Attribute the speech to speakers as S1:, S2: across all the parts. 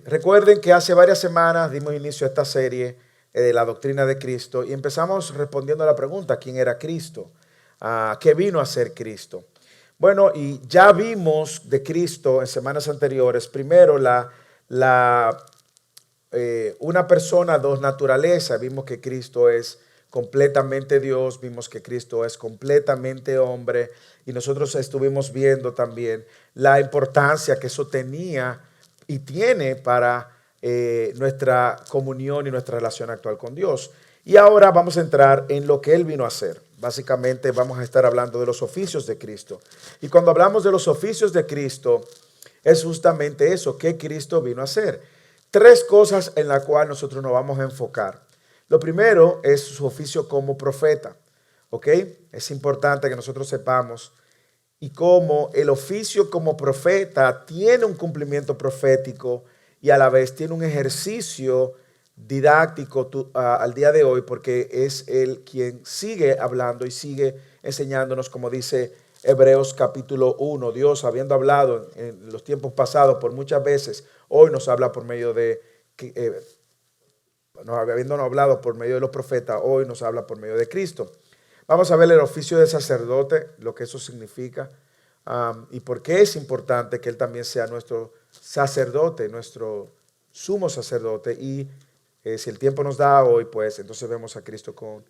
S1: Recuerden que hace varias semanas dimos inicio a esta serie de la doctrina de Cristo y empezamos respondiendo a la pregunta, ¿quién era Cristo? ¿Qué vino a ser Cristo? Bueno, y ya vimos de Cristo en semanas anteriores, primero una persona, dos naturalezas. Vimos que Cristo es completamente Dios, vimos que Cristo es completamente hombre y nosotros estuvimos viendo también la importancia que eso tenía y tiene para nuestra comunión y nuestra relación actual con Dios. Y ahora vamos a entrar en lo que Él vino a hacer. Básicamente vamos a estar hablando de los oficios de Cristo. Y cuando hablamos de los oficios de Cristo, es justamente eso, que Cristo vino a hacer. Tres cosas en las cuales nosotros nos vamos a enfocar. Lo primero es su oficio como profeta, ¿ok? Es importante que nosotros sepamos y cómo el oficio como profeta tiene un cumplimiento profético y a la vez tiene un ejercicio didáctico al día de hoy, porque es Él quien sigue hablando y sigue enseñándonos, como dice Hebreos capítulo 1. Dios, habiendo hablado en los tiempos pasados por muchas veces, hoy nos habla por medio de, habiéndonos hablado por medio de los profetas, hoy nos habla por medio de Cristo. Vamos a ver el oficio de sacerdote, lo que eso significa, y por qué es importante que Él también sea nuestro sacerdote, nuestro sumo sacerdote. Y si el tiempo nos da hoy, pues entonces vemos a Cristo con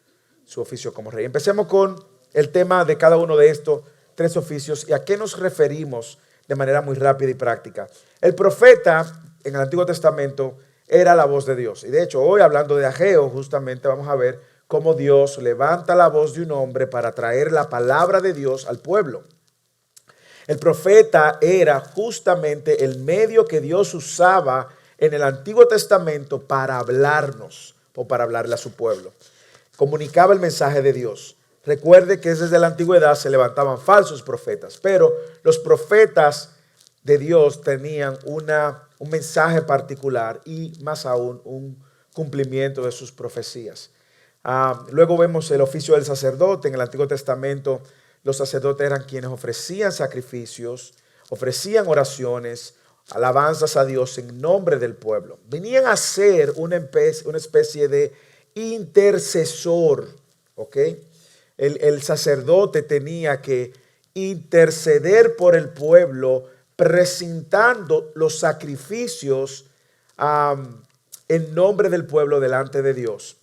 S1: su oficio como rey. Empecemos con el tema de cada uno de estos tres oficios y a qué nos referimos de manera muy rápida y práctica. El profeta en el Antiguo Testamento era la voz de Dios. Y de hecho, hoy hablando de Ageo, justamente vamos a ver cómo Dios levanta la voz de un hombre para traer la palabra de Dios al pueblo. El profeta era justamente el medio que Dios usaba en el Antiguo Testamento para hablarnos o para hablarle a su pueblo. Comunicaba el mensaje de Dios. Recuerde que desde la antigüedad se levantaban falsos profetas, pero los profetas de Dios tenían un mensaje particular y más aún un cumplimiento de sus profecías. Luego vemos el oficio del sacerdote. En el Antiguo Testamento los sacerdotes eran quienes ofrecían sacrificios, ofrecían oraciones, alabanzas a Dios en nombre del pueblo. Venían a ser una especie de intercesor, ¿ok? El sacerdote tenía que interceder por el pueblo presentando los sacrificios en nombre del pueblo delante de Dios.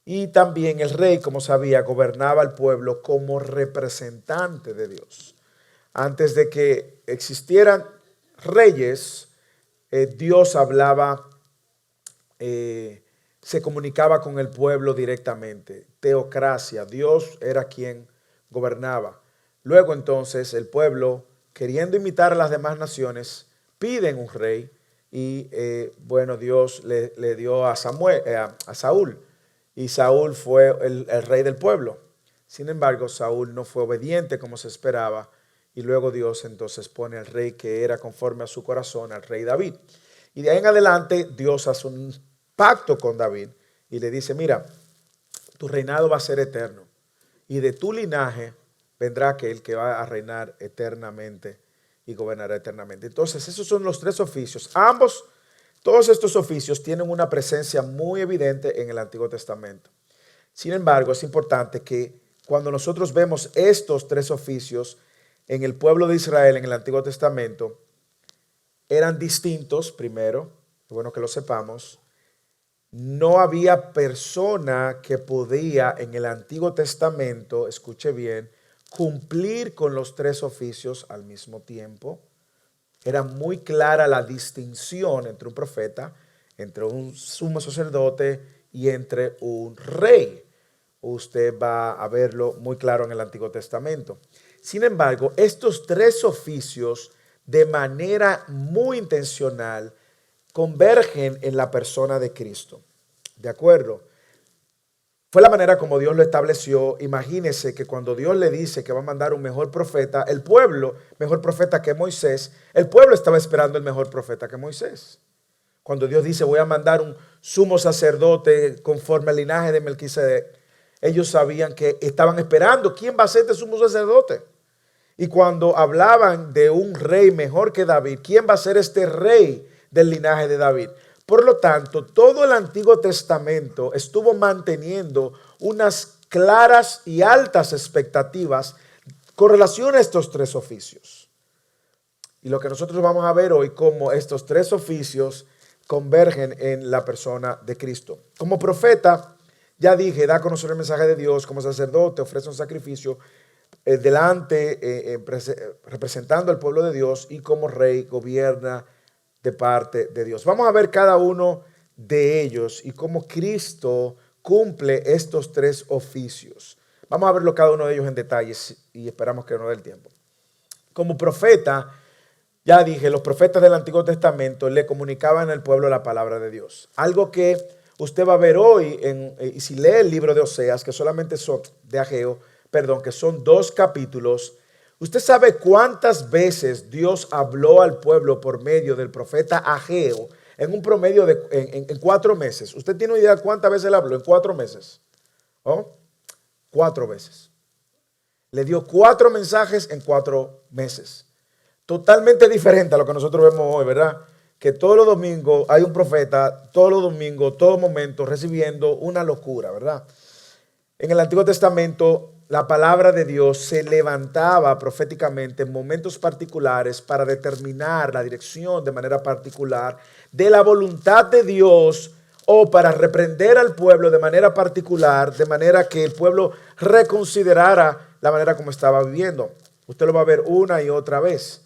S1: Y también el rey, como sabía, gobernaba al pueblo como representante de Dios. Antes de que existieran reyes, Dios hablaba, se comunicaba con el pueblo directamente. Teocracia, Dios era quien gobernaba. Luego entonces el pueblo, queriendo imitar a las demás naciones, piden un rey y Dios le dio a Saúl. Y Saúl fue el rey del pueblo. Sin embargo, Saúl no fue obediente como se esperaba. Y luego Dios entonces pone al rey que era conforme a su corazón, al rey David. Y de ahí en adelante Dios hace un pacto con David y le dice, mira, tu reinado va a ser eterno. Y de tu linaje vendrá aquel que va a reinar eternamente y gobernará eternamente. Entonces, esos son los tres oficios. Todos estos oficios tienen una presencia muy evidente en el Antiguo Testamento. Sin embargo, es importante que cuando nosotros vemos estos tres oficios en el pueblo de Israel en el Antiguo Testamento, eran distintos, primero, es bueno que lo sepamos. No había persona que podía en el Antiguo Testamento, escuche bien, cumplir con los tres oficios al mismo tiempo. Era muy clara la distinción entre un profeta, entre un sumo sacerdote y entre un rey. Usted va a verlo muy claro en el Antiguo Testamento. Sin embargo, estos tres oficios de manera muy intencional convergen en la persona de Cristo. ¿De acuerdo? Fue la manera como Dios lo estableció. Imagínese que cuando Dios le dice que va a mandar un mejor profeta, el pueblo, mejor profeta que Moisés, el pueblo estaba esperando el mejor profeta que Moisés. Cuando Dios dice voy a mandar un sumo sacerdote conforme al linaje de Melquisedec, ellos sabían que estaban esperando quién va a ser este sumo sacerdote. Y cuando hablaban de un rey mejor que David, quién va a ser este rey del linaje de David. Por lo tanto, todo el Antiguo Testamento estuvo manteniendo unas claras y altas expectativas con relación a estos tres oficios. Y lo que nosotros vamos a ver hoy, cómo estos tres oficios convergen en la persona de Cristo. Como profeta, ya dije, da a conocer el mensaje de Dios. Como sacerdote, ofrece un sacrificio representando al pueblo de Dios, y como rey gobierna de parte de Dios. Vamos a ver cada uno de ellos y cómo Cristo cumple estos tres oficios. Vamos a verlo cada uno de ellos en detalles y esperamos que nos dé el tiempo. Como profeta, ya dije, los profetas del Antiguo Testamento le comunicaban al pueblo la palabra de Dios. Algo que usted va a ver hoy, y si lee el libro de Oseas, que solamente son de Ageo, que son 2 capítulos. ¿Usted sabe cuántas veces Dios habló al pueblo por medio del profeta Ageo? En un promedio de en 4 meses. ¿Usted tiene una idea cuántas veces él habló en 4 meses? ¿Oh? 4 veces. Le dio 4 mensajes en 4 meses. Totalmente diferente a lo que nosotros vemos hoy, ¿verdad? Que todos los domingos hay un profeta, todos los domingos, todo momento, recibiendo una locura, ¿verdad? En el Antiguo Testamento, la palabra de Dios se levantaba proféticamente en momentos particulares para determinar la dirección de manera particular de la voluntad de Dios, o para reprender al pueblo de manera particular, de manera que el pueblo reconsiderara la manera como estaba viviendo. Usted lo va a ver una y otra vez.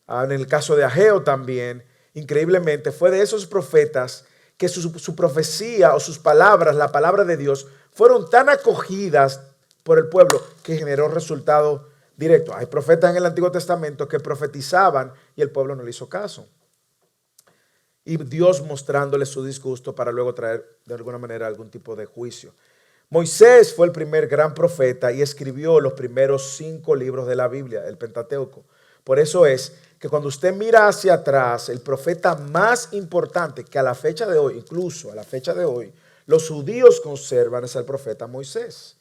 S1: En el caso de Ageo también, increíblemente, fue de esos profetas que su profecía o sus palabras, la palabra de Dios, fueron tan acogidas por el pueblo que generó resultado directo. Hay profetas en el Antiguo Testamento que profetizaban y el pueblo no le hizo caso. Y Dios mostrándole su disgusto para luego traer de alguna manera algún tipo de juicio. Moisés fue el primer gran profeta y escribió los primeros 5 libros de la Biblia, el Pentateuco. Por eso es que cuando usted mira hacia atrás, el profeta más importante que a la fecha de hoy, incluso a la fecha de hoy, los judíos conservan es el profeta Moisés.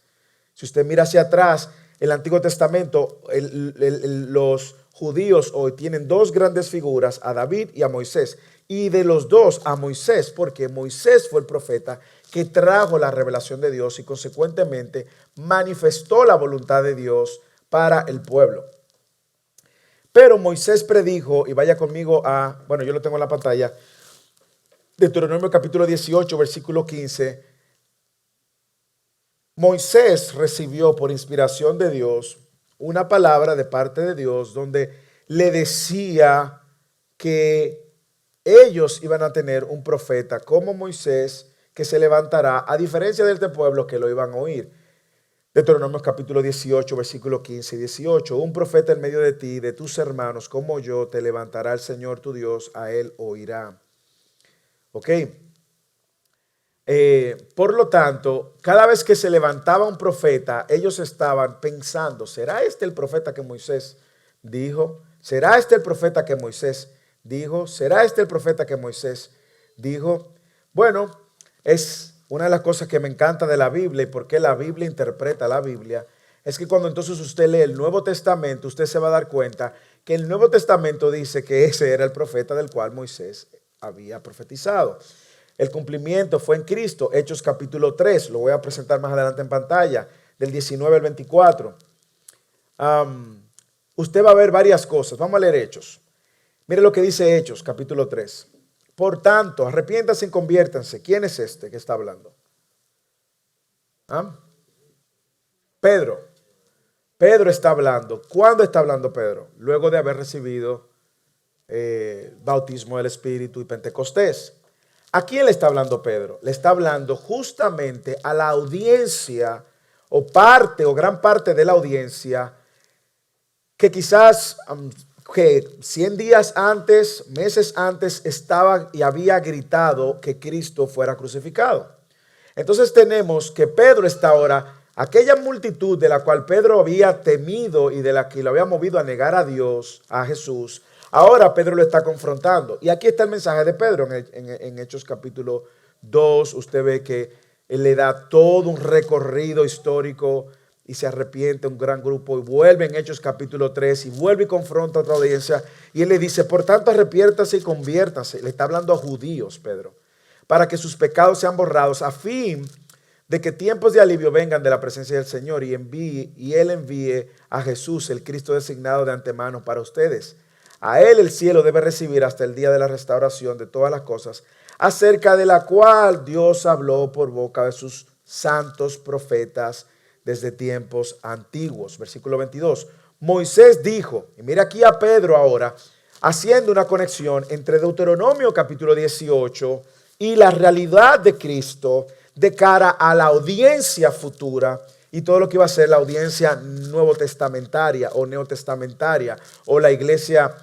S1: Si usted mira hacia atrás, el Antiguo Testamento, los judíos hoy tienen 2 grandes figuras, a David y a Moisés. Y de los 2 a Moisés, porque Moisés fue el profeta que trajo la revelación de Dios y consecuentemente manifestó la voluntad de Dios para el pueblo. Pero Moisés predijo, y vaya conmigo a, bueno, yo lo tengo en la pantalla, Deuteronomio capítulo 18, versículo 15. Moisés recibió por inspiración de Dios una palabra de parte de Dios donde le decía que ellos iban a tener un profeta como Moisés que se levantará, a diferencia de este pueblo que lo iban a oír. Deuteronomio capítulo 18, versículo 15 y 18. Un profeta en medio de ti, de tus hermanos, como yo, te levantará el Señor tu Dios, a él oirá. Ok. Por lo tanto, cada vez que se levantaba un profeta, ellos estaban pensando, ¿será este el profeta que Moisés dijo? ¿Será este el profeta que Moisés dijo? ¿Será este el profeta que Moisés dijo? Bueno, es una de las cosas que me encanta de la Biblia y por qué la Biblia interpreta la Biblia, es que cuando entonces usted lee el Nuevo Testamento, usted se va a dar cuenta que el Nuevo Testamento dice que ese era el profeta del cual Moisés había profetizado. El cumplimiento fue en Cristo. Hechos capítulo 3, lo voy a presentar más adelante en pantalla, del 19 al 24. Usted va a ver varias cosas. Vamos a leer Hechos. Mire lo que dice Hechos capítulo 3. Por tanto, arrepiéntanse y conviértanse. ¿Quién es este que está hablando? Pedro. Pedro está hablando. ¿Cuándo está hablando Pedro? Luego de haber recibido bautismo del Espíritu y Pentecostés. ¿A quién le está hablando Pedro? Le está hablando justamente a la audiencia, o parte o gran parte de la audiencia, que quizás 100 días antes, meses antes, estaba y había gritado que Cristo fuera crucificado. Entonces tenemos que Pedro está ahora, aquella multitud de la cual Pedro había temido y de la que lo había movido a negar a Dios, a Jesús. Ahora Pedro lo está confrontando. Y aquí está el mensaje de Pedro en Hechos capítulo 2. Usted ve que él le da todo un recorrido histórico y se arrepiente un gran grupo y vuelve en Hechos capítulo 3 y vuelve y confronta a otra audiencia y él le dice, por tanto arrepiértase y conviértase. Le está hablando a judíos, Pedro, para que sus pecados sean borrados, a fin de que tiempos de alivio vengan de la presencia del Señor y Él envíe a Jesús, el Cristo designado de antemano para ustedes. A Él el cielo debe recibir hasta el día de la restauración de todas las cosas, acerca de la cual Dios habló por boca de sus santos profetas desde tiempos antiguos. Versículo 22. Moisés dijo, y mira aquí a Pedro ahora, haciendo una conexión entre Deuteronomio capítulo 18 y la realidad de Cristo de cara a la audiencia futura y todo lo que iba a ser la audiencia nuevo testamentaria o neotestamentaria o la iglesia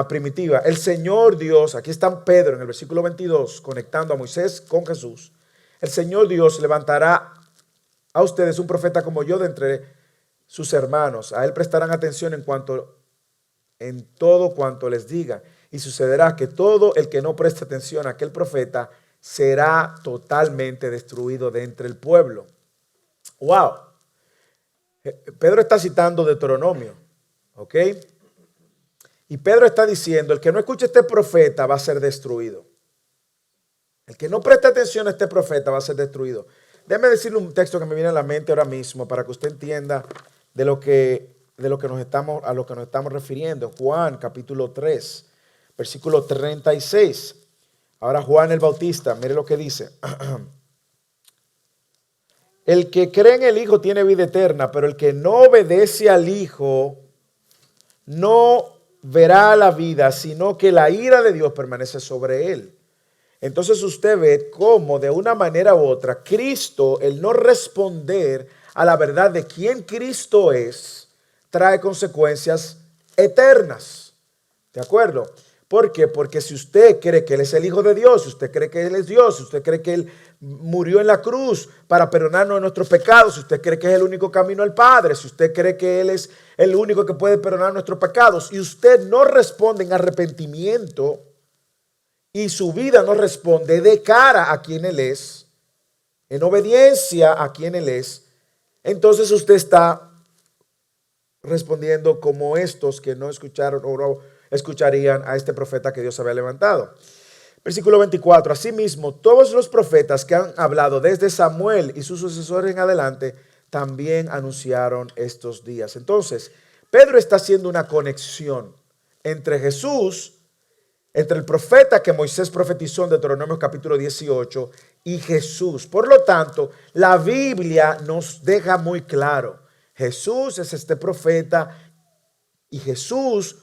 S1: primitiva. El Señor Dios, aquí está Pedro en el versículo 22, conectando a Moisés con Jesús. El Señor Dios levantará a ustedes un profeta como yo de entre sus hermanos. A él prestarán atención en todo cuanto les diga. Y sucederá que todo el que no preste atención a aquel profeta será totalmente destruido de entre el pueblo. Wow. Pedro está citando Deuteronomio. ¿Ok? Y Pedro está diciendo, el que no escuche a este profeta va a ser destruido. El que no preste atención a este profeta va a ser destruido. Déjeme decirle un texto que me viene a la mente ahora mismo para que usted entienda a lo que nos estamos refiriendo. Juan capítulo 3, versículo 36. Ahora Juan el Bautista, mire lo que dice. El que cree en el Hijo tiene vida eterna, pero el que no obedece al Hijo no verá la vida, sino que la ira de Dios permanece sobre él. Entonces usted ve cómo de una manera u otra Cristo, el no responder a la verdad de quién Cristo es, trae consecuencias eternas. ¿De acuerdo? ¿Por qué? Porque si usted cree que Él es el Hijo de Dios, si usted cree que Él es Dios, si usted cree que Él murió en la cruz para perdonarnos de nuestros pecados, si usted cree que es el único camino al Padre, si usted cree que Él es el único que puede perdonar nuestros pecados y usted no responde en arrepentimiento y su vida no responde de cara a quien Él es, en obediencia a quien Él es, entonces usted está respondiendo como estos que no escucharon o no escucharían a este profeta que Dios había levantado. Versículo 24. Asimismo, todos los profetas que han hablado desde Samuel y sus sucesores en adelante también anunciaron estos días. Entonces, Pedro está haciendo una conexión entre Jesús, entre el profeta que Moisés profetizó en Deuteronomio capítulo 18 y Jesús. Por lo tanto, la Biblia nos deja muy claro, Jesús es este profeta y Jesús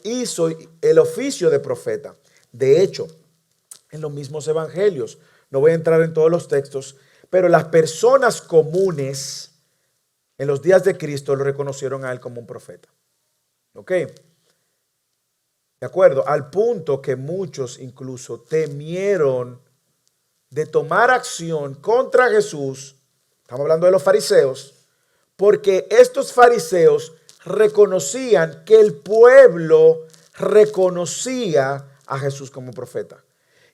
S1: hizo el oficio de profeta. De hecho, en los mismos evangelios, no voy a entrar en todos los textos, pero las personas comunes en los días de Cristo lo reconocieron a él como un profeta. ¿Ok? De acuerdo, al punto que muchos incluso temieron de tomar acción contra Jesús. Estamos hablando de los fariseos, porque estos fariseos reconocían que el pueblo reconocía a Jesús como profeta.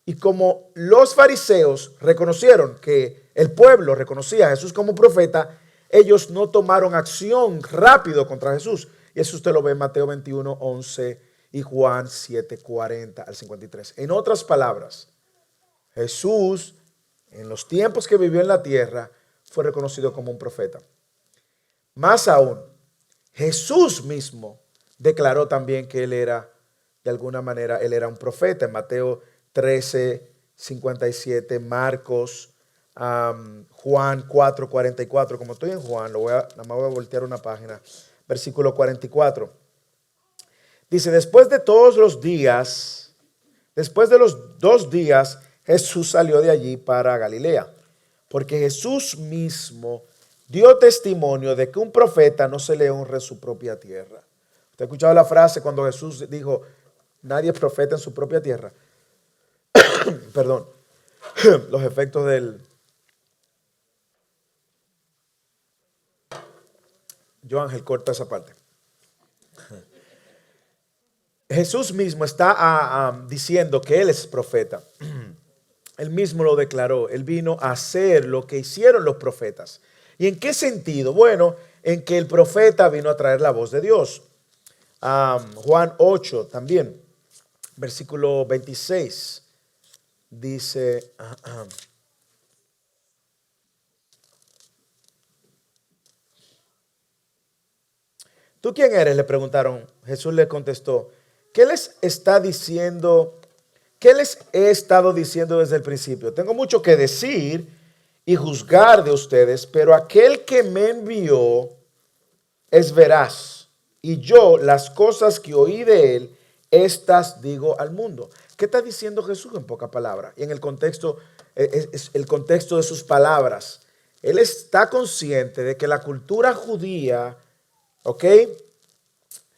S1: Y como los fariseos reconocieron que el pueblo reconocía a Jesús como profeta, ellos no tomaron acción rápido contra Jesús. Y eso usted lo ve en Mateo 21, 11 y Juan 7, 40 al 53. En otras palabras, Jesús, en los tiempos que vivió en la tierra, fue reconocido como un profeta. Más aún, Jesús mismo declaró también que él era, de alguna manera, él era un profeta. En Mateo 13, 57, Marcos, Juan 4, 44. Como estoy en Juan, nada más voy a voltear una página. Versículo 44. Dice, después de los 2 días, Jesús salió de allí para Galilea, porque Jesús mismo dio testimonio de que un profeta no se le honra en su propia tierra. ¿Usted ha escuchado la frase cuando Jesús dijo, nadie es profeta en su propia tierra? Perdón, los efectos del... Yo, Ángel, corta esa parte. Jesús mismo está diciendo que Él es profeta. Él mismo lo declaró. Él vino a hacer lo que hicieron los profetas. ¿Y en qué sentido? Bueno, en que el profeta vino a traer la voz de Dios. Juan 8 también, versículo 26, dice, ¿tú quién eres?, le preguntaron. Jesús le contestó, ¿qué les está diciendo? ¿Qué les he estado diciendo desde el principio? Tengo mucho que decir y juzgar de ustedes, pero aquel que me envió es veraz, y yo las cosas que oí de él, estas digo al mundo. ¿Qué está diciendo Jesús en pocas palabras? Y en el contexto, es el contexto de sus palabras. Él está consciente de que la cultura judía, ¿ok?,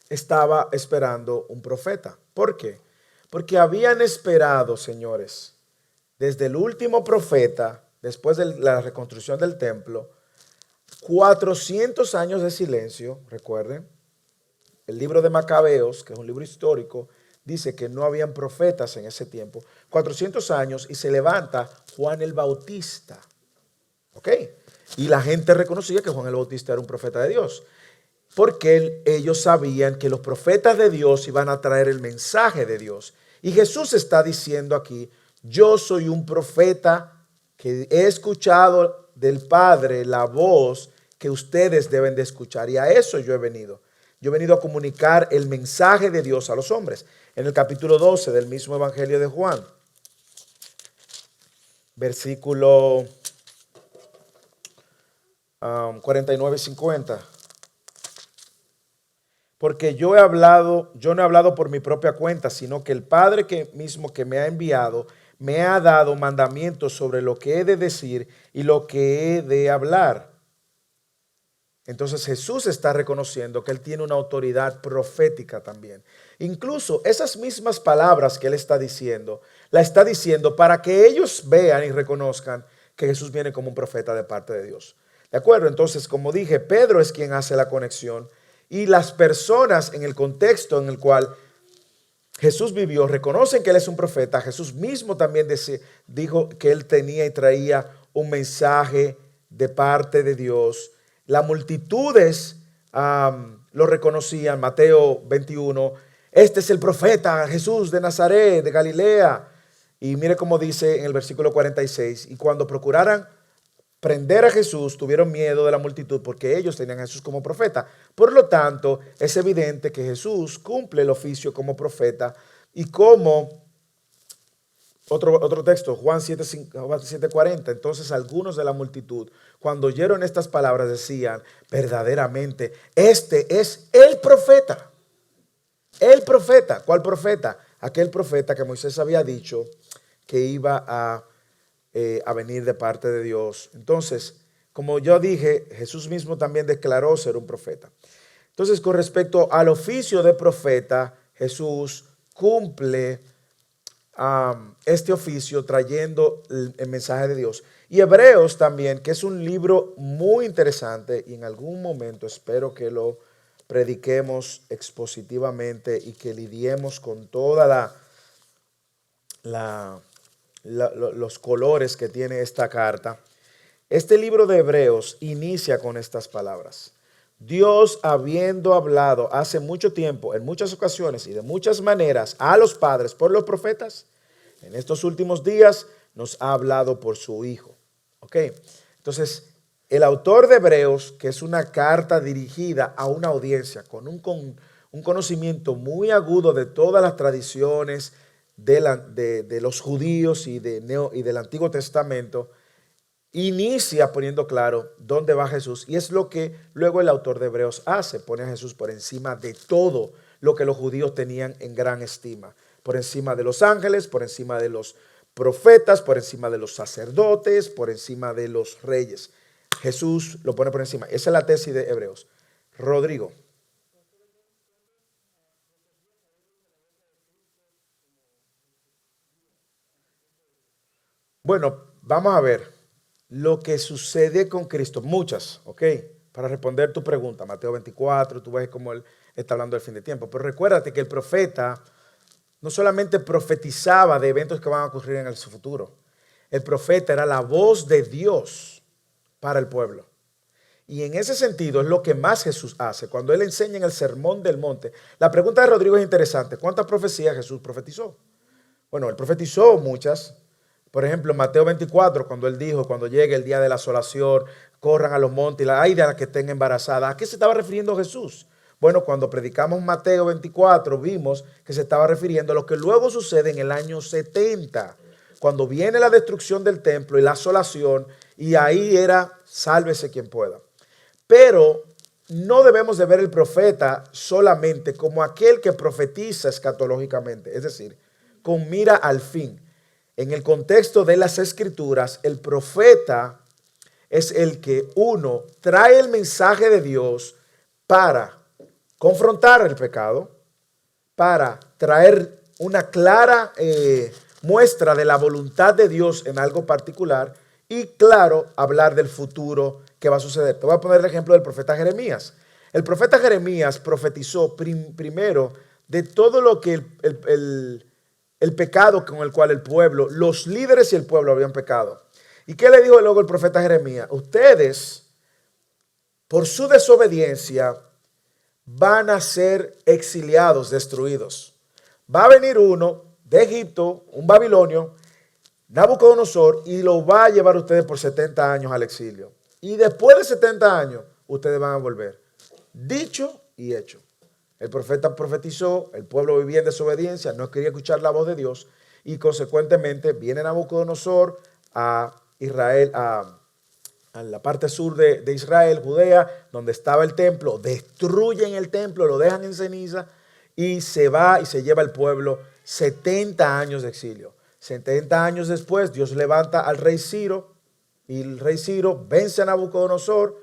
S1: estaba esperando un profeta. ¿Por qué? Porque habían esperado, señores, desde el último profeta, después de la reconstrucción del templo, 400 años de silencio. Recuerden, el libro de Macabeos, que es un libro histórico, dice que no habían profetas en ese tiempo. 400 años y se levanta Juan el Bautista. ¿Ok? Y la gente reconocía que Juan el Bautista era un profeta de Dios, porque ellos sabían que los profetas de Dios iban a traer el mensaje de Dios. Y Jesús está diciendo aquí, yo soy un profeta que he escuchado del Padre la voz que ustedes deben de escuchar. Y a eso yo he venido. Yo he venido a comunicar el mensaje de Dios a los hombres. En el capítulo 12 del mismo Evangelio de Juan, versículo 49 y 50. Porque yo no he hablado por mi propia cuenta, sino que el Padre mismo que me ha enviado me ha dado mandamientos sobre lo que he de decir y lo que he de hablar. Entonces Jesús está reconociendo que Él tiene una autoridad profética también. Incluso esas mismas palabras que Él está diciendo, la está diciendo para que ellos vean y reconozcan que Jesús viene como un profeta de parte de Dios. ¿De acuerdo? Entonces, como dije, Pedro es quien hace la conexión. Y las personas en el contexto en el cual Jesús vivió reconocen que Él es un profeta. Jesús mismo también dijo que Él tenía y traía un mensaje de parte de Dios. Las multitudes lo reconocían. Mateo 21, este es el profeta Jesús de Nazaret, de Galilea. Y mire cómo dice en el versículo 46, y cuando procuraran prender a Jesús, tuvieron miedo de la multitud porque ellos tenían a Jesús como profeta. Por lo tanto, es evidente que Jesús cumple el oficio como profeta y como otro texto, Juan 7:40. Entonces algunos de la multitud, cuando oyeron estas palabras, decían, verdaderamente, este es el profeta. El profeta. ¿Cuál profeta? Aquel profeta que Moisés había dicho que iba a venir de parte de Dios. Entonces, como yo dije, Jesús mismo también declaró ser un profeta. Entonces, con respecto al oficio de profeta, Jesús cumple este oficio trayendo el mensaje de Dios. Y Hebreos también, que es un libro muy interesante y en algún momento espero que lo prediquemos expositivamente y que lidiemos con toda los colores que tiene esta carta. Este libro de Hebreos inicia con estas palabras. Dios, habiendo hablado hace mucho tiempo, en muchas ocasiones y de muchas maneras a los padres por los profetas, en estos últimos días nos ha hablado por su Hijo. ¿Ok? Entonces, el autor de Hebreos, que es una carta dirigida a una audiencia con un conocimiento muy agudo de todas las tradiciones de los judíos y del Antiguo Testamento, inicia poniendo claro dónde va Jesús. Y es lo que luego el autor de Hebreos hace, pone a Jesús por encima de todo lo que los judíos tenían en gran estima. Por encima de los ángeles, por encima de los profetas, por encima de los sacerdotes, por encima de los reyes. Jesús lo pone por encima. Esa es la tesis de Hebreos. Rodrigo. Bueno, vamos a ver lo que sucede con Cristo. Muchas, ¿ok? Para responder tu pregunta, Mateo 24, tú ves cómo Él está hablando del fin de tiempo. Pero recuérdate que el profeta no solamente profetizaba de eventos que van a ocurrir en el futuro. El profeta era la voz de Dios para el pueblo. Y en ese sentido es lo que más Jesús hace. Cuando Él enseña en el Sermón del Monte. La pregunta de Rodrigo es interesante. ¿Cuántas profecías Jesús profetizó? Bueno, Él profetizó muchas. Por ejemplo, en Mateo 24, cuando Él dijo, cuando llegue el día de la asolación, corran a los montes y la ay de la que estén embarazada. ¿A qué se estaba refiriendo Jesús? Bueno, cuando predicamos Mateo 24, vimos que se estaba refiriendo a lo que luego sucede en el año 70, cuando viene la destrucción del templo y la asolación, y ahí era, sálvese quien pueda. Pero no debemos de ver el profeta solamente como aquel que profetiza escatológicamente, es decir, con mira al fin. En el contexto de las escrituras, el profeta es el que, uno, trae el mensaje de Dios para confrontar el pecado, para traer una clara muestra de la voluntad de Dios en algo particular y, claro, hablar del futuro que va a suceder. Te voy a poner el ejemplo del profeta Jeremías. El profeta Jeremías profetizó primero de todo lo que el pecado con el cual el pueblo, los líderes y el pueblo habían pecado. ¿Y qué le dijo luego el profeta Jeremías? Ustedes, por su desobediencia, van a ser exiliados, destruidos. Va a venir uno de Egipto, un babilonio, Nabucodonosor, y lo va a llevar ustedes por 70 años al exilio. Y después de 70 años, ustedes van a volver. Dicho y hecho. El profeta profetizó, el pueblo vivía en desobediencia, no quería escuchar la voz de Dios, y consecuentemente viene Nabucodonosor a Israel, a la parte sur de Israel, Judea, donde estaba el templo, destruyen el templo, lo dejan en ceniza y se va y se lleva al pueblo 70 años de exilio. 70 años después, Dios levanta al rey Ciro y el rey Ciro vence a Nabucodonosor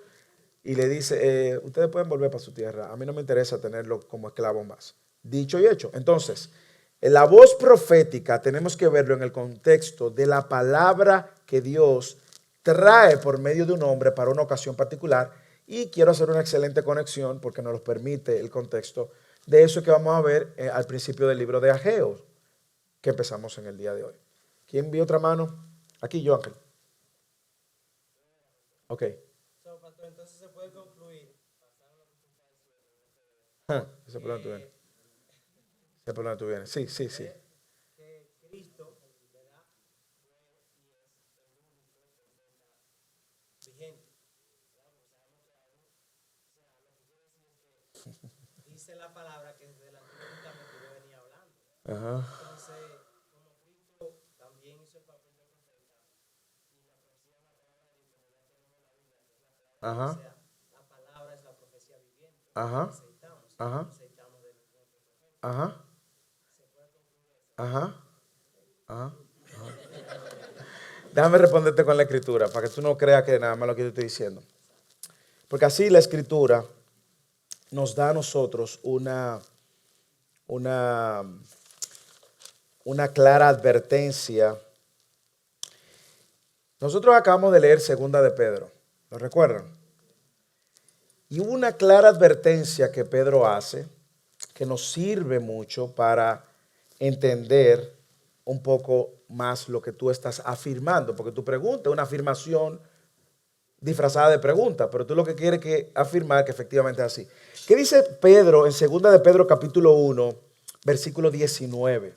S1: y le dice, ustedes pueden volver para su tierra, a mí no me interesa tenerlo como esclavo más. Dicho y hecho. Entonces, la voz profética tenemos que verlo en el contexto de la palabra que Dios trae por medio de un hombre para una ocasión particular, y quiero hacer una excelente conexión porque nos lo permite el contexto de eso que vamos a ver al principio del libro de Ageo que empezamos en el día de hoy. ¿Quién vio otra mano? Aquí yo, Ángel. Ok.
S2: Entonces se puede concluir.
S1: Ese problema tú vienes. Ese problema tú vienes. Sí, sí, sí.
S2: Que Cristo, ¿verdad? Vigente. Dice la palabra que desde el Antiguo Testamento yo venía hablando.
S1: Ajá.
S2: Entonces, como Cristo también hizo el papel de profeta, y la profecía es la palabra de Dios, ¿verdad? Tenemos la Biblia, que es la palabra.
S1: Ajá.
S2: O sea, la palabra es la profecía viviente.
S1: Ajá.
S2: Aceitamos,
S1: Ajá.
S2: aceitamos de nuestro profeta.
S1: Ajá.
S2: Se puede concluir eso.
S1: Ajá. Ajá. Déjame responderte con la escritura para que tú no creas que nada más lo que yo estoy diciendo. Porque así la escritura nos da a nosotros una clara advertencia. Nosotros acabamos de leer Segunda de Pedro, ¿lo recuerdan? Y una clara advertencia que Pedro hace, que nos sirve mucho para entender un poco más lo que tú estás afirmando, porque tu pregunta es una afirmación disfrazada de pregunta, pero tú lo que quieres que afirmar que efectivamente es así. ¿Qué dice Pedro en 2 de Pedro capítulo 1, versículo 19?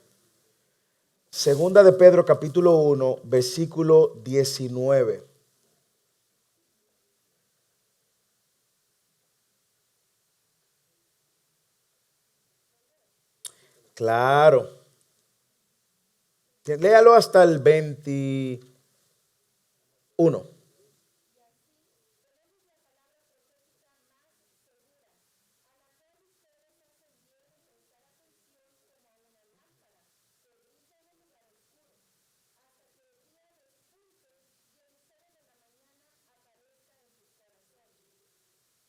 S1: Segunda de Pedro capítulo 1, versículo 19. Claro. Léalo hasta el 21.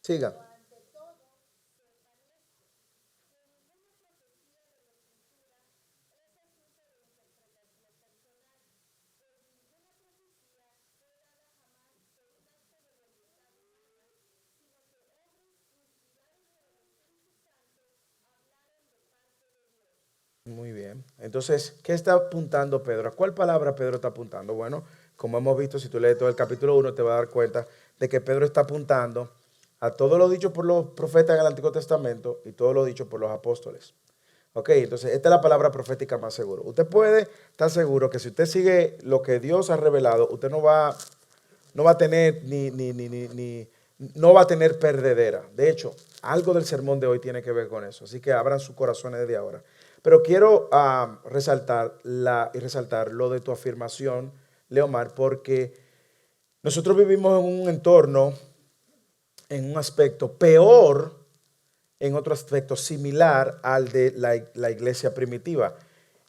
S1: Siga. Muy bien. Entonces, ¿qué está apuntando Pedro? ¿A cuál palabra Pedro está apuntando? Bueno, como hemos visto, si tú lees todo el capítulo 1, te vas a dar cuenta de que Pedro está apuntando a todo lo dicho por los profetas en el Antiguo Testamento y todo lo dicho por los apóstoles. Ok, entonces esta es la palabra profética más seguro. Usted puede estar seguro que si usted sigue lo que Dios ha revelado, usted no va a tener no va a tener perdedera. De hecho, algo del sermón de hoy tiene que ver con eso. Así que abran sus corazones desde ahora. Pero quiero resaltar lo de tu afirmación, Leomar, porque nosotros vivimos en un entorno, en un aspecto peor, en otro aspecto similar al de la iglesia primitiva.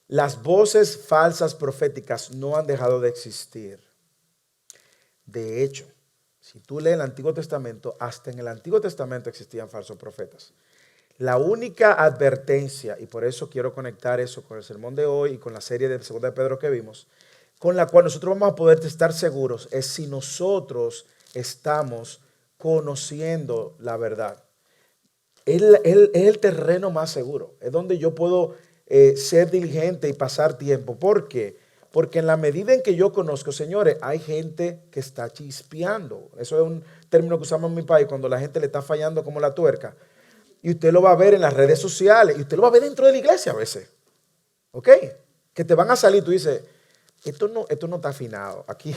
S1: Las voces falsas proféticas no han dejado de existir. De hecho, si tú lees el Antiguo Testamento, hasta en el Antiguo Testamento existían falsos profetas. La única advertencia, y por eso quiero conectar eso con el sermón de hoy y con la serie de 2 de Pedro que vimos, con la cual nosotros vamos a poder estar seguros, es si nosotros estamos conociendo la verdad. Es el terreno más seguro, es donde yo puedo ser diligente y pasar tiempo. ¿Por qué? Porque en la medida en que yo conozco, señores, hay gente que está chispeando. Eso es un término que usamos en mi país, cuando la gente le está fallando como la tuerca. Y usted lo va a ver en las redes sociales, y usted lo va a ver dentro de la iglesia a veces. ¿Ok? Que te van a salir, tú dices, esto no está afinado. Aquí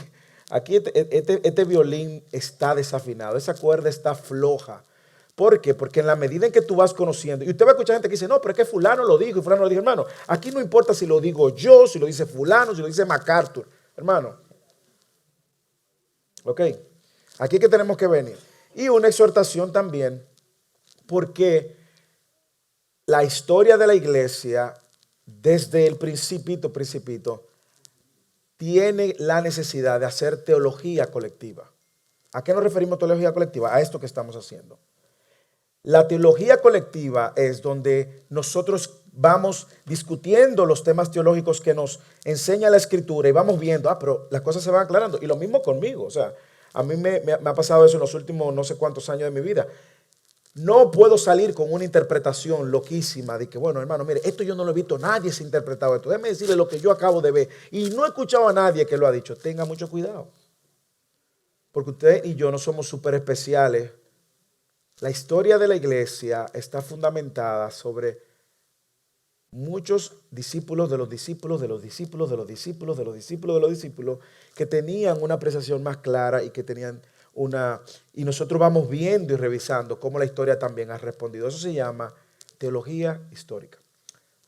S1: este violín está desafinado, esa cuerda está floja. ¿Por qué? Porque en la medida en que tú vas conociendo, y usted va a escuchar gente que dice, no, pero es que fulano lo dijo y fulano lo dijo, hermano. Aquí no importa si lo digo yo, si lo dice fulano, si lo dice MacArthur, hermano. ¿Ok? Aquí es que tenemos que venir. Y una exhortación también, porque la historia de la iglesia, desde el principito, tiene la necesidad de hacer teología colectiva. ¿A qué nos referimos teología colectiva? A esto que estamos haciendo. La teología colectiva es donde nosotros vamos discutiendo los temas teológicos que nos enseña la Escritura y vamos viendo, pero las cosas se van aclarando. Y lo mismo conmigo, o sea, a mí me ha pasado eso en los últimos no sé cuántos años de mi vida. No puedo salir con una interpretación loquísima de que, bueno, hermano, mire, esto yo no lo he visto, nadie se ha interpretado esto. Déjeme decirle lo que yo acabo de ver y no he escuchado a nadie que lo ha dicho. Tenga mucho cuidado, porque usted y yo no somos súper especiales. La historia de la iglesia está fundamentada sobre muchos discípulos de los discípulos, de los discípulos, de los discípulos, de los discípulos, de los discípulos, que tenían una apreciación más clara y que tenían y nosotros vamos viendo y revisando cómo la historia también ha respondido. Eso se llama teología histórica.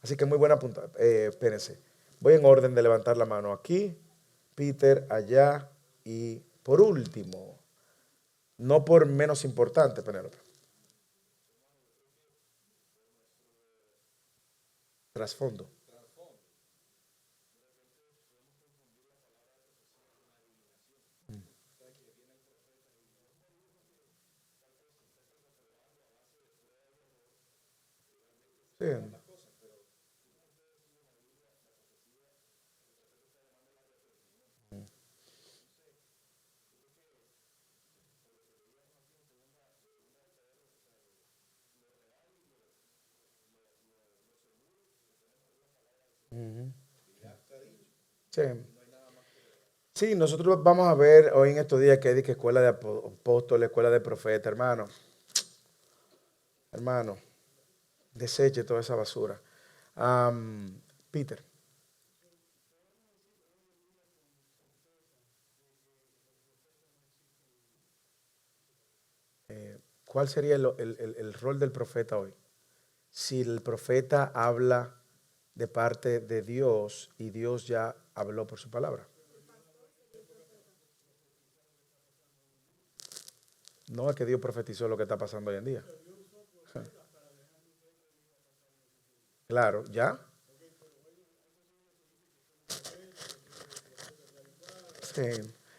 S1: Así que muy buena punta. Espérense. Voy en orden de levantar la mano aquí, Peter, allá y por último, no por menos importante, Penélope. Trasfondo. Sí. Sí. Sí, nosotros vamos a ver hoy en estos días que hay que escuela de apóstoles, escuela de profetas, hermano. Hermano, deseche toda esa basura. Peter, ¿cuál sería el rol del profeta hoy? Si el profeta habla de parte de Dios y Dios ya habló por su palabra. No es que Dios profetizó lo que está pasando hoy en día. Claro, ya. Sí,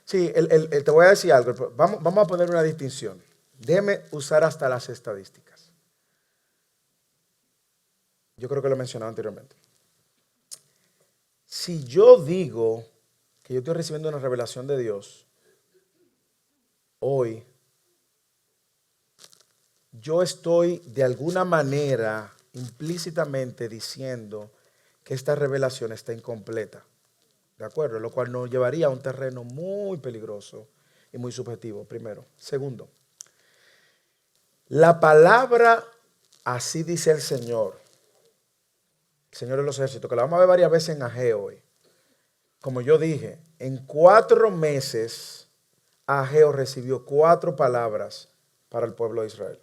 S1: sí te voy a decir algo. Vamos a poner una distinción. Déjeme usar hasta las estadísticas. Yo creo que lo he mencionado anteriormente. Si yo digo que yo estoy recibiendo una revelación de Dios hoy, yo estoy de alguna manera implícitamente diciendo que esta revelación está incompleta. ¿De acuerdo? Lo cual nos llevaría a un terreno muy peligroso y muy subjetivo, primero. Segundo, la palabra así dice el Señor de los ejércitos, que la vamos a ver varias veces en Ageo hoy. Como yo dije, en 4 meses Ageo recibió 4 palabras para el pueblo de Israel.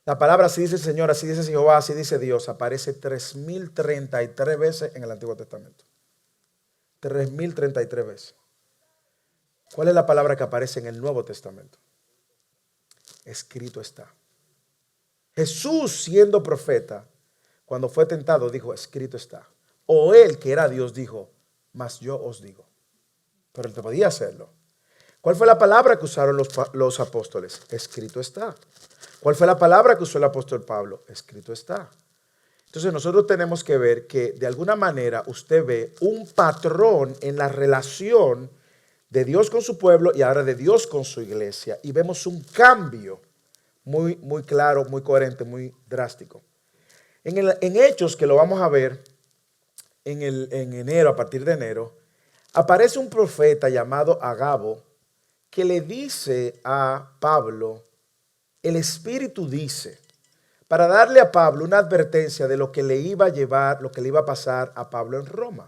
S1: La palabra así dice el Señor, así dice Jehová, así dice Dios, aparece 3033 veces en el Antiguo Testamento. 3033 veces. ¿Cuál es la palabra que aparece en el Nuevo Testamento? Escrito está. Jesús, siendo profeta, cuando fue tentado, dijo, escrito está. O él, que era Dios, dijo, mas yo os digo. Pero él podía hacerlo. ¿Cuál fue la palabra que usaron los apóstoles? Escrito está. ¿Cuál fue la palabra que usó el apóstol Pablo? Escrito está. Entonces nosotros tenemos que ver que de alguna manera usted ve un patrón en la relación de Dios con su pueblo y ahora de Dios con su iglesia. Y vemos un cambio muy, muy claro, muy coherente, muy drástico. En Hechos, que lo vamos a ver en enero, a partir de enero, aparece un profeta llamado Agabo que le dice a Pablo, el Espíritu dice, para darle a Pablo una advertencia de lo que le iba a llevar, lo que le iba a pasar a Pablo en Roma.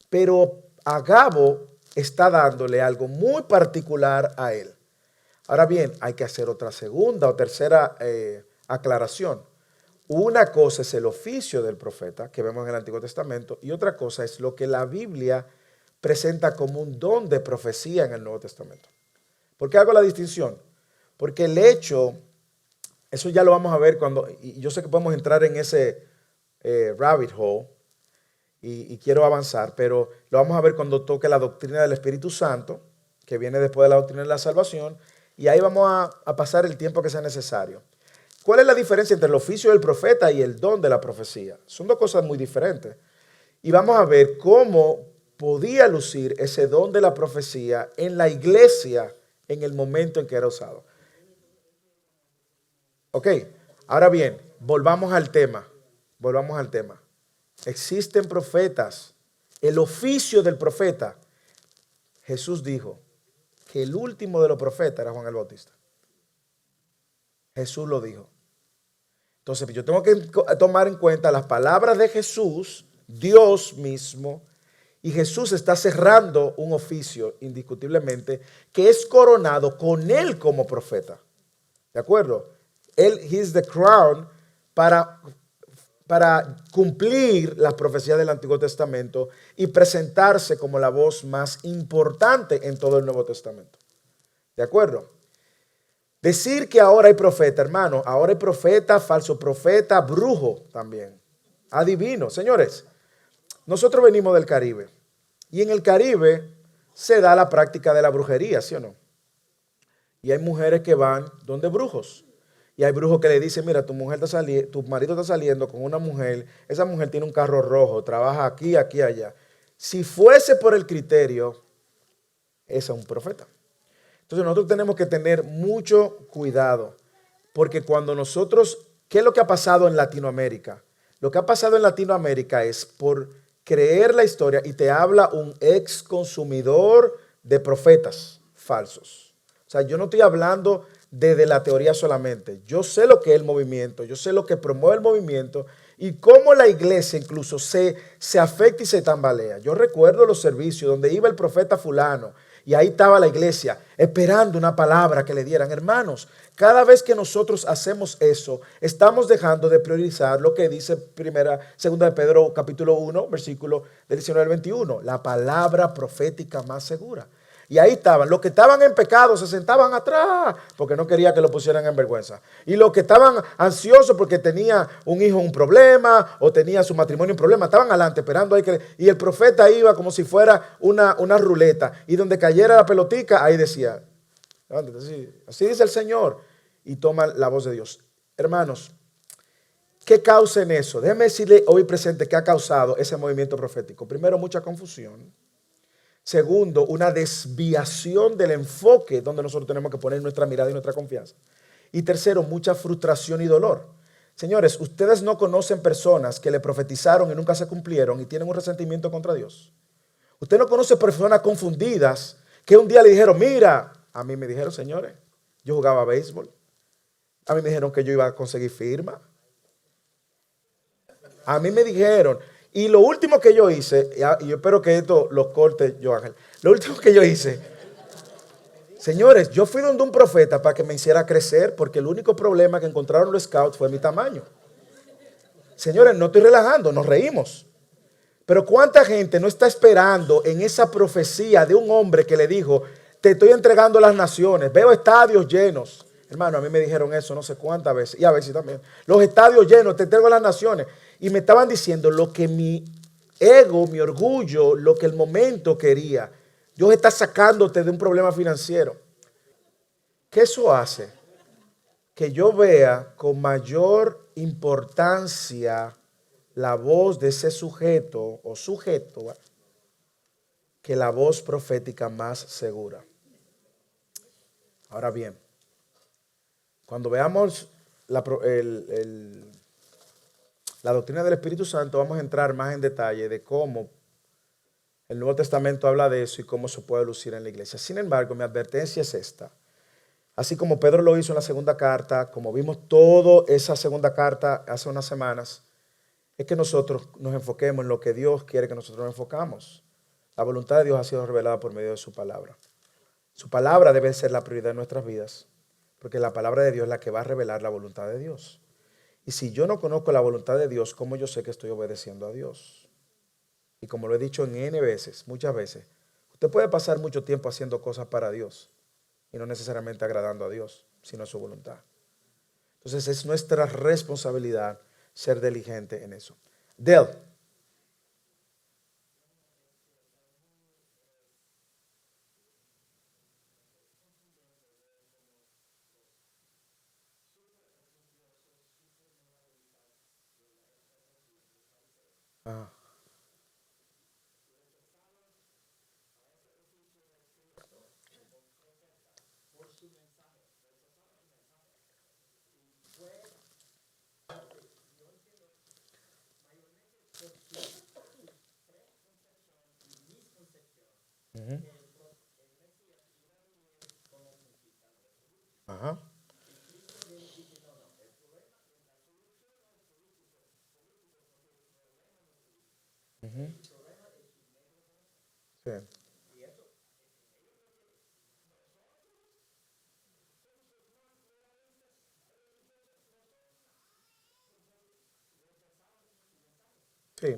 S1: Pero Agabo está dándole algo muy particular a él. Ahora bien, hay que hacer otra segunda o tercera aclaración. Una cosa es el oficio del profeta, que vemos en el Antiguo Testamento, y otra cosa es lo que la Biblia presenta como un don de profecía en el Nuevo Testamento. ¿Por qué hago la distinción? Porque el hecho, eso ya lo vamos a ver cuando, y yo sé que podemos entrar en ese rabbit hole, y quiero avanzar, pero lo vamos a ver cuando toque la doctrina del Espíritu Santo, que viene después de la doctrina de la salvación, y ahí vamos a pasar el tiempo que sea necesario. ¿Cuál es la diferencia entre el oficio del profeta y el don de la profecía? Son dos cosas muy diferentes. Y vamos a ver cómo podía lucir ese don de la profecía en la iglesia en el momento en que era usado. Ok, ahora bien, volvamos al tema. Existen profetas. El oficio del profeta. Jesús dijo que el último de los profetas era Juan el Bautista. Jesús lo dijo. Entonces yo tengo que tomar en cuenta las palabras de Jesús, Dios mismo, y Jesús está cerrando un oficio indiscutiblemente que es coronado con él como profeta. ¿De acuerdo? Él, he is the crown para cumplir las profecías del Antiguo Testamento y presentarse como la voz más importante en todo el Nuevo Testamento. ¿De acuerdo? Decir que ahora hay profeta, hermano, ahora hay profeta, falso profeta, brujo también, adivino. Señores, nosotros venimos del Caribe y en el Caribe se da la práctica de la brujería, ¿sí o no? Y hay mujeres que van donde brujos. Y hay brujos que le dicen, mira, tu marido está saliendo con una mujer, esa mujer tiene un carro rojo, trabaja aquí, aquí, allá. Si fuese por el criterio, ese es un profeta. Entonces nosotros tenemos que tener mucho cuidado, porque cuando nosotros, ¿qué es lo que ha pasado en Latinoamérica? Lo que ha pasado en Latinoamérica es por creer la historia y te habla un ex consumidor de profetas falsos. O sea, yo no estoy hablando desde la teoría solamente. Yo sé lo que es el movimiento, yo sé lo que promueve el movimiento y cómo la iglesia incluso se afecta y se tambalea. Yo recuerdo los servicios donde iba el profeta fulano y ahí estaba la iglesia esperando una palabra que le dieran. Hermanos, cada vez que nosotros hacemos eso, estamos dejando de priorizar lo que dice segunda de Pedro capítulo 1, versículo del 19 al 21, la palabra profética más segura. Y ahí estaban, los que estaban en pecado se sentaban atrás porque no quería que lo pusieran en vergüenza. Y los que estaban ansiosos porque tenía un hijo un problema o tenía su matrimonio un problema, estaban adelante esperando ahí y el profeta iba como si fuera una ruleta. Y donde cayera la pelotica, ahí decía, así dice el Señor. Y toma la voz de Dios. Hermanos, ¿qué causa en eso? Déjeme decirle hoy presente qué ha causado ese movimiento profético. Primero, mucha confusión. Segundo, una desviación del enfoque donde nosotros tenemos que poner nuestra mirada y nuestra confianza. Y tercero, mucha frustración y dolor. Señores, ustedes no conocen personas que le profetizaron y nunca se cumplieron y tienen un resentimiento contra Dios. Usted no conoce personas confundidas que un día le dijeron, mira, a mí me dijeron, señores, yo jugaba béisbol. A mí me dijeron que yo iba a conseguir firma. A mí me dijeron. Y lo último que yo hice, y yo espero que esto lo corte yo, Ángel. Lo último que yo hice, señores, yo fui donde un profeta para que me hiciera crecer, porque el único problema que encontraron los scouts fue mi tamaño. Señores, no estoy relajando, nos reímos. Pero ¿cuánta gente no está esperando en esa profecía de un hombre que le dijo, te estoy entregando las naciones, veo estadios llenos? Hermano, a mí me dijeron eso no sé cuántas veces, y a veces también. Los estadios llenos, te entrego las naciones. Y me estaban diciendo lo que mi ego, mi orgullo, lo que el momento quería. Dios está sacándote de un problema financiero. ¿Qué eso hace? Que yo vea con mayor importancia la voz de ese sujeto o sujeto, ¿verdad?, que la voz profética más segura. Ahora bien, cuando veamos la doctrina del Espíritu Santo, vamos a entrar más en detalle de cómo el Nuevo Testamento habla de eso y cómo se puede lucir en la iglesia. Sin embargo, mi advertencia es esta. Así como Pedro lo hizo en la segunda carta, como vimos toda esa segunda carta hace unas semanas, es que nosotros nos enfoquemos en lo que Dios quiere que nosotros nos enfocamos. La voluntad de Dios ha sido revelada por medio de su palabra. Su palabra debe ser la prioridad de nuestras vidas, porque la palabra de Dios es la que va a revelar la voluntad de Dios. Y si yo no conozco la voluntad de Dios, ¿cómo yo sé que estoy obedeciendo a Dios? Y como lo he dicho en N veces, muchas veces, usted puede pasar mucho tiempo haciendo cosas para Dios y no necesariamente agradando a Dios, sino a su voluntad. Entonces es nuestra responsabilidad ser diligente en eso. Del. Ah. Ujú. Ajá. Ujú. Sí. Sí.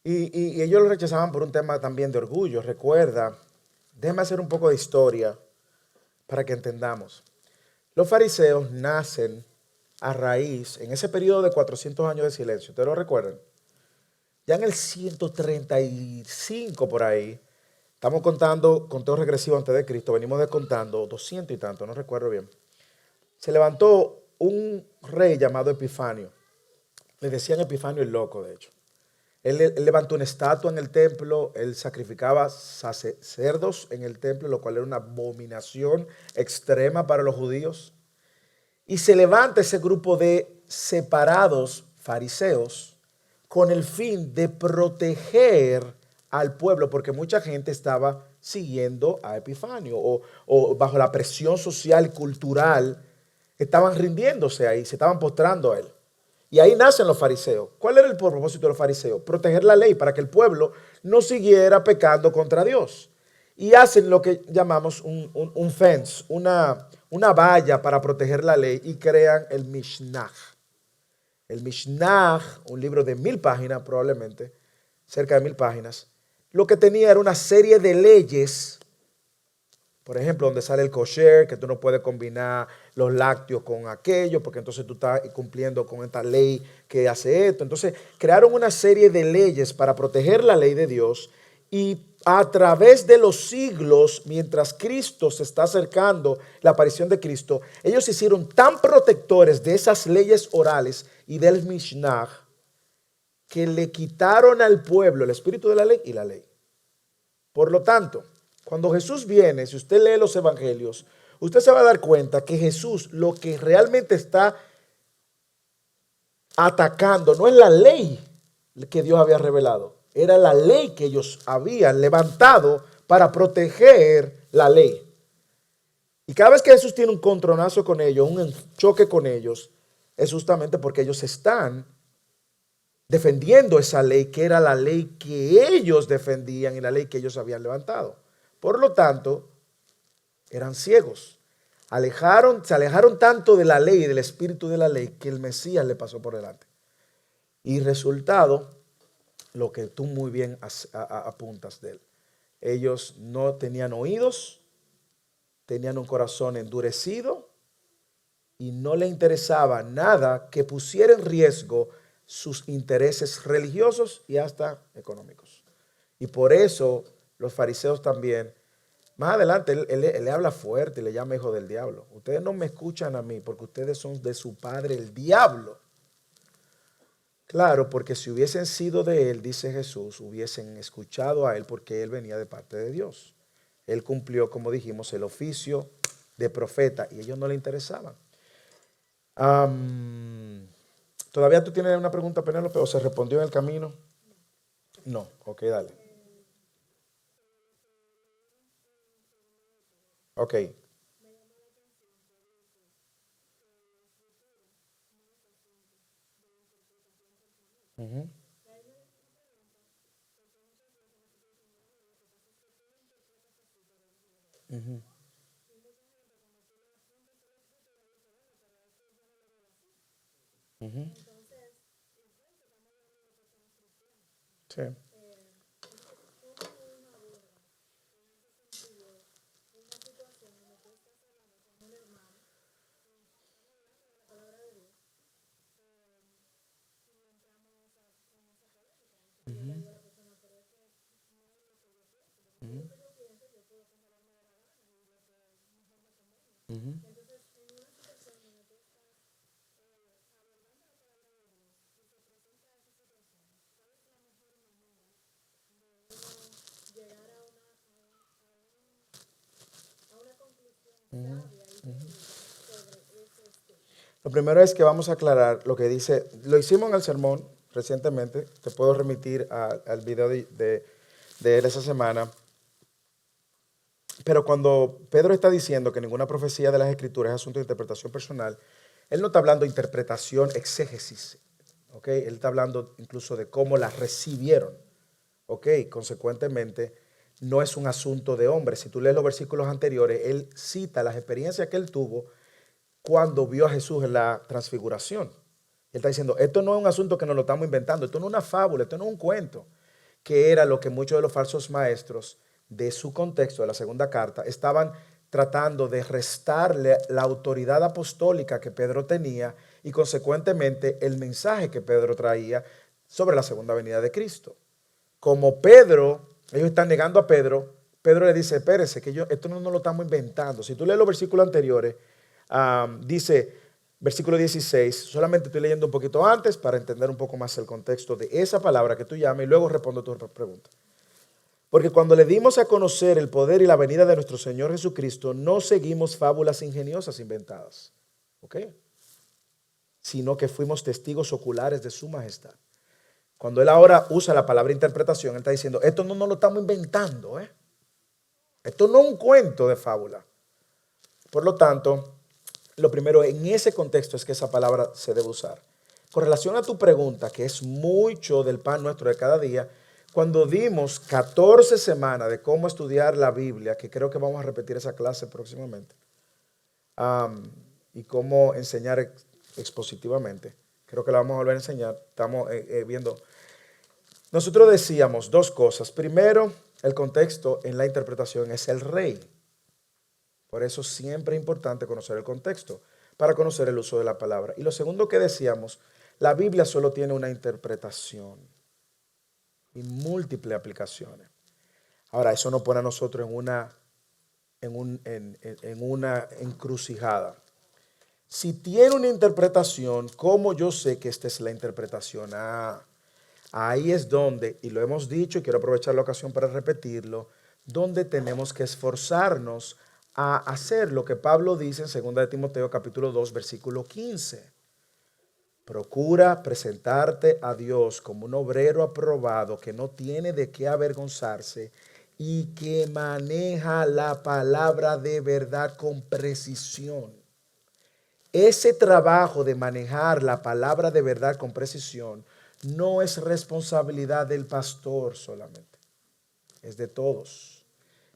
S1: Y ellos lo rechazaban por un tema también de orgullo. Recuerda, déjame hacer un poco de historia para que entendamos. Los fariseos nacen a raíz, en ese periodo de 400 años de silencio, ¿ustedes lo recuerdan? Ya en el 135 por ahí, estamos contando conteo regresivo antes de Cristo, venimos descontando 200 y tanto, no recuerdo bien. Se levantó un rey llamado Epifanio. Le decían Epifanio el loco, de hecho. Él levantó una estatua en el templo, él sacrificaba cerdos en el templo, lo cual era una abominación extrema para los judíos. Y se levanta ese grupo de separados fariseos con el fin de proteger al pueblo, porque mucha gente estaba siguiendo a Epifanio o bajo la presión social y cultural estaban rindiéndose ahí, se estaban postrando a él. Y ahí nacen los fariseos. ¿Cuál era el propósito de los fariseos? Proteger la ley para que el pueblo no siguiera pecando contra Dios. Y hacen lo que llamamos un fence, una valla para proteger la ley y crean el Mishnah. El Mishnah, un libro de 1000 páginas probablemente, cerca de 1000 páginas, lo que tenía era una serie de leyes. Por ejemplo, donde sale el kosher, que tú no puedes combinar los lácteos con aquello, porque entonces tú estás cumpliendo con esta ley que hace esto. Entonces, crearon una serie de leyes para proteger la ley de Dios y a través de los siglos, mientras Cristo se está acercando, la aparición de Cristo, ellos se hicieron tan protectores de esas leyes orales y del Mishnah que le quitaron al pueblo el espíritu de la ley y la ley. Por lo tanto, cuando Jesús viene, si usted lee los evangelios, usted se va a dar cuenta que Jesús lo que realmente está atacando no es la ley que Dios había revelado, Era la ley que ellos habían levantado para proteger la ley. Y cada vez que Jesús tiene un contronazo con ellos, un choque con ellos, es justamente porque ellos están defendiendo esa ley, que era la ley que ellos defendían y la ley que ellos habían levantado. Por lo tanto, eran ciegos. Se alejaron tanto de la ley y del espíritu de la ley que el Mesías le pasó por delante. Y resultado, lo que tú muy bien apuntas de él. Ellos no tenían oídos, tenían un corazón endurecido y no le interesaba nada que pusiera en riesgo sus intereses religiosos y hasta económicos. Y por eso los fariseos también, más adelante él le habla fuerte y le llama hijo del diablo. Ustedes no me escuchan a mí porque ustedes son de su padre el diablo. Claro, porque si hubiesen sido de él, dice Jesús, hubiesen escuchado a él porque él venía de parte de Dios. Él cumplió, como dijimos, el oficio de profeta y ellos no le interesaban. ¿Todavía tú tienes una pregunta, Penélope, o se respondió en el camino? No, ok, dale. Ok. Ujú, ujú, ujú. Sí. Ujú, ujú, ujú. Ujú, ujú. Lo primero es que vamos a aclarar lo que dice, lo hicimos en el sermón recientemente, te puedo remitir al video de él esa semana, pero cuando Pedro está diciendo que ninguna profecía de las Escrituras es asunto de interpretación personal, él no está hablando de interpretación exégesis, ¿ok? Él está hablando incluso de cómo las recibieron, ¿ok? Consecuentemente, no es un asunto de hombres. Si tú lees los versículos anteriores, él cita las experiencias que él tuvo cuando vio a Jesús en la transfiguración. Él está diciendo, esto no es un asunto que nos lo estamos inventando, esto no es una fábula, esto no es un cuento, que era lo que muchos de los falsos maestros de su contexto, de la segunda carta, estaban tratando de restarle la autoridad apostólica que Pedro tenía y consecuentemente el mensaje que Pedro traía sobre la segunda venida de Cristo. Como Pedro, ellos están negando a Pedro, Pedro le dice, espérese, que esto no nos lo estamos inventando. Si tú lees los versículos anteriores, dice, versículo 16, solamente estoy leyendo un poquito antes para entender un poco más el contexto de esa palabra que tú llamas y luego respondo tu pregunta. Porque cuando le dimos a conocer el poder y la venida de nuestro Señor Jesucristo, no seguimos fábulas ingeniosas inventadas, ¿ok? Sino que fuimos testigos oculares de su majestad. Cuando él ahora usa la palabra interpretación, él está diciendo, esto no nos lo estamos inventando, ¿eh? Esto no es un cuento de fábula. Por lo tanto, lo primero en ese contexto es que esa palabra se debe usar. Con relación a tu pregunta, que es mucho del pan nuestro de cada día, cuando dimos 14 semanas de cómo estudiar la Biblia, que creo que vamos a repetir esa clase próximamente, y cómo enseñar expositivamente, creo que la vamos a volver a enseñar, estamos viendo. Nosotros decíamos dos cosas. Primero, el contexto en la interpretación es el rey. Por eso siempre es importante conocer el contexto para conocer el uso de la palabra. Y lo segundo que decíamos, la Biblia solo tiene una interpretación y múltiples aplicaciones. Ahora, eso nos pone a nosotros en una encrucijada. Si tiene una interpretación, ¿cómo yo sé que esta es la interpretación? Ahí es donde, y lo hemos dicho y quiero aprovechar la ocasión para repetirlo, donde tenemos que esforzarnos a hacer lo que Pablo dice en 2 de Timoteo capítulo 2 versículo 15. Procura presentarte a Dios como un obrero aprobado que no tiene de qué avergonzarse y que maneja la palabra de verdad con precisión. Ese trabajo de manejar la palabra de verdad con precisión no es responsabilidad del pastor solamente, es de todos.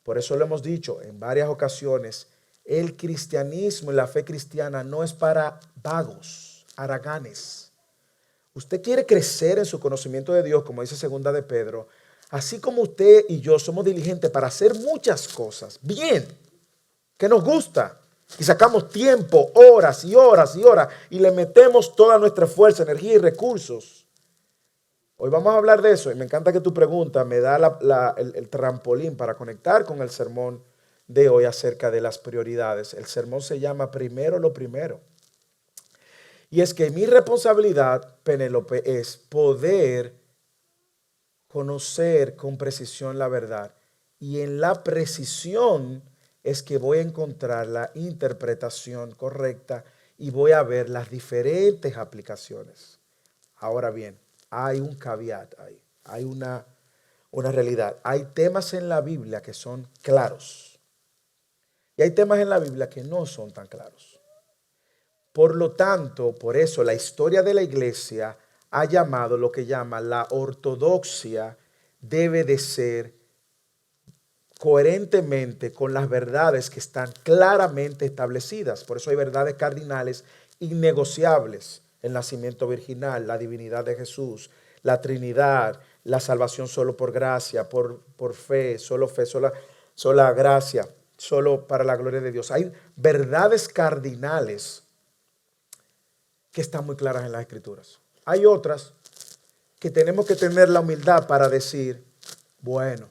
S1: Por eso lo hemos dicho en varias ocasiones, el cristianismo y la fe cristiana no es para vagos, haraganes. Usted quiere crecer en su conocimiento de Dios, como dice segunda de Pedro, así como usted y yo somos diligentes para hacer muchas cosas bien, que nos gusta, y sacamos tiempo, horas y horas y horas, y le metemos toda nuestra fuerza, energía y recursos. Hoy vamos a hablar de eso, y me encanta que tu pregunta me da el trampolín para conectar con el sermón de hoy acerca de las prioridades. El sermón se llama Primero lo Primero. Y es que mi responsabilidad, Penélope, es poder conocer con precisión la verdad. Y en la precisión es que voy a encontrar la interpretación correcta y voy a ver las diferentes aplicaciones. Ahora bien, hay un caveat ahí, hay una realidad. Hay temas en la Biblia que son claros y hay temas en la Biblia que no son tan claros. Por lo tanto, por eso la historia de la iglesia ha llamado lo que llama la ortodoxia debe de ser coherentemente con las verdades que están claramente establecidas. Por eso hay verdades cardinales innegociables: el nacimiento virginal, la divinidad de Jesús, la Trinidad, la salvación solo por gracia, por fe, sola gracia, solo para la gloria de Dios. Hay verdades cardinales que están muy claras en las Escrituras. Hay otras que tenemos que tener la humildad para decir, bueno,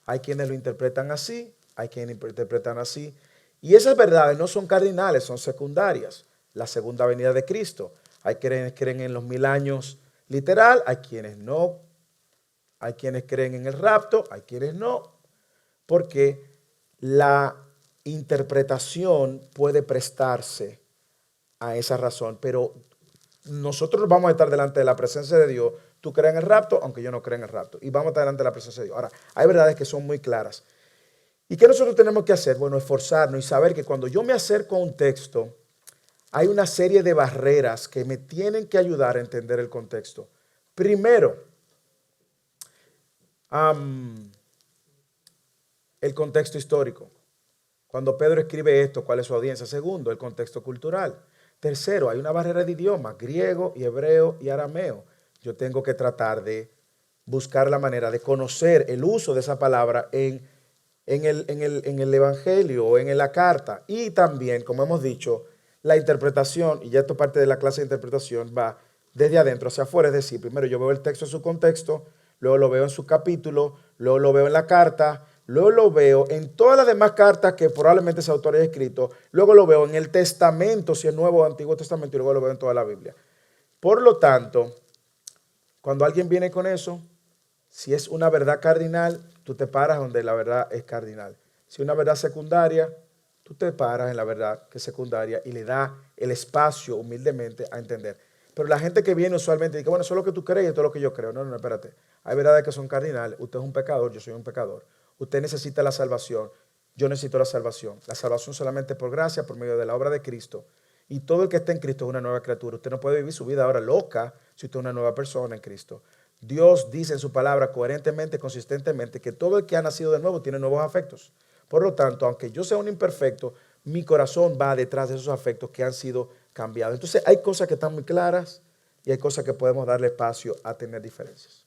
S1: hay quienes lo interpretan así, hay quienes lo interpretan así. Y esas verdades no son cardinales, son secundarias. La segunda venida de Cristo. Hay quienes creen en los 1000 años literal, hay quienes no. Hay quienes creen en el rapto, hay quienes no. Porque la interpretación puede prestarse a esa razón. Pero nosotros vamos a estar delante de la presencia de Dios. Tú crees en el rapto, aunque yo no creo en el rapto. Y vamos a estar delante de la presencia de Dios. Ahora, hay verdades que son muy claras. ¿Y qué nosotros tenemos que hacer? Bueno, esforzarnos y saber que cuando yo me acerco a un texto, hay una serie de barreras que me tienen que ayudar a entender el contexto. Primero, el contexto histórico. Cuando Pedro escribe esto, ¿cuál es su audiencia? Segundo, el contexto cultural. Tercero, hay una barrera de idiomas, griego y hebreo y arameo. Yo tengo que tratar de buscar la manera de conocer el uso de esa palabra en el Evangelio o en la carta. Y también, como hemos dicho, la interpretación, y ya esto parte de la clase de interpretación, va desde adentro hacia afuera. Es decir, primero yo veo el texto en su contexto, luego lo veo en su capítulo, luego lo veo en la carta, luego lo veo en todas las demás cartas que probablemente ese autor haya escrito, luego lo veo en el Testamento, si es Nuevo o Antiguo Testamento, y luego lo veo en toda la Biblia. Por lo tanto, cuando alguien viene con eso, si es una verdad cardinal, tú te paras donde la verdad es cardinal. Si es una verdad secundaria, tú te paras en la verdad que es secundaria y le da el espacio humildemente a entender. Pero la gente que viene usualmente dice, bueno, eso es lo que tú crees y esto es lo que yo creo. No, espérate. Hay verdades que son cardinales. Usted es un pecador, yo soy un pecador. Usted necesita la salvación, yo necesito la salvación. La salvación solamente por gracia, por medio de la obra de Cristo. Y todo el que está en Cristo es una nueva criatura. Usted no puede vivir su vida ahora loca si usted es una nueva persona en Cristo. Dios dice en su palabra coherentemente, consistentemente, que todo el que ha nacido de nuevo tiene nuevos afectos. Por lo tanto, aunque yo sea un imperfecto, mi corazón va detrás de esos afectos que han sido cambiados. Entonces hay cosas que están muy claras y hay cosas que podemos darle espacio a tener diferencias.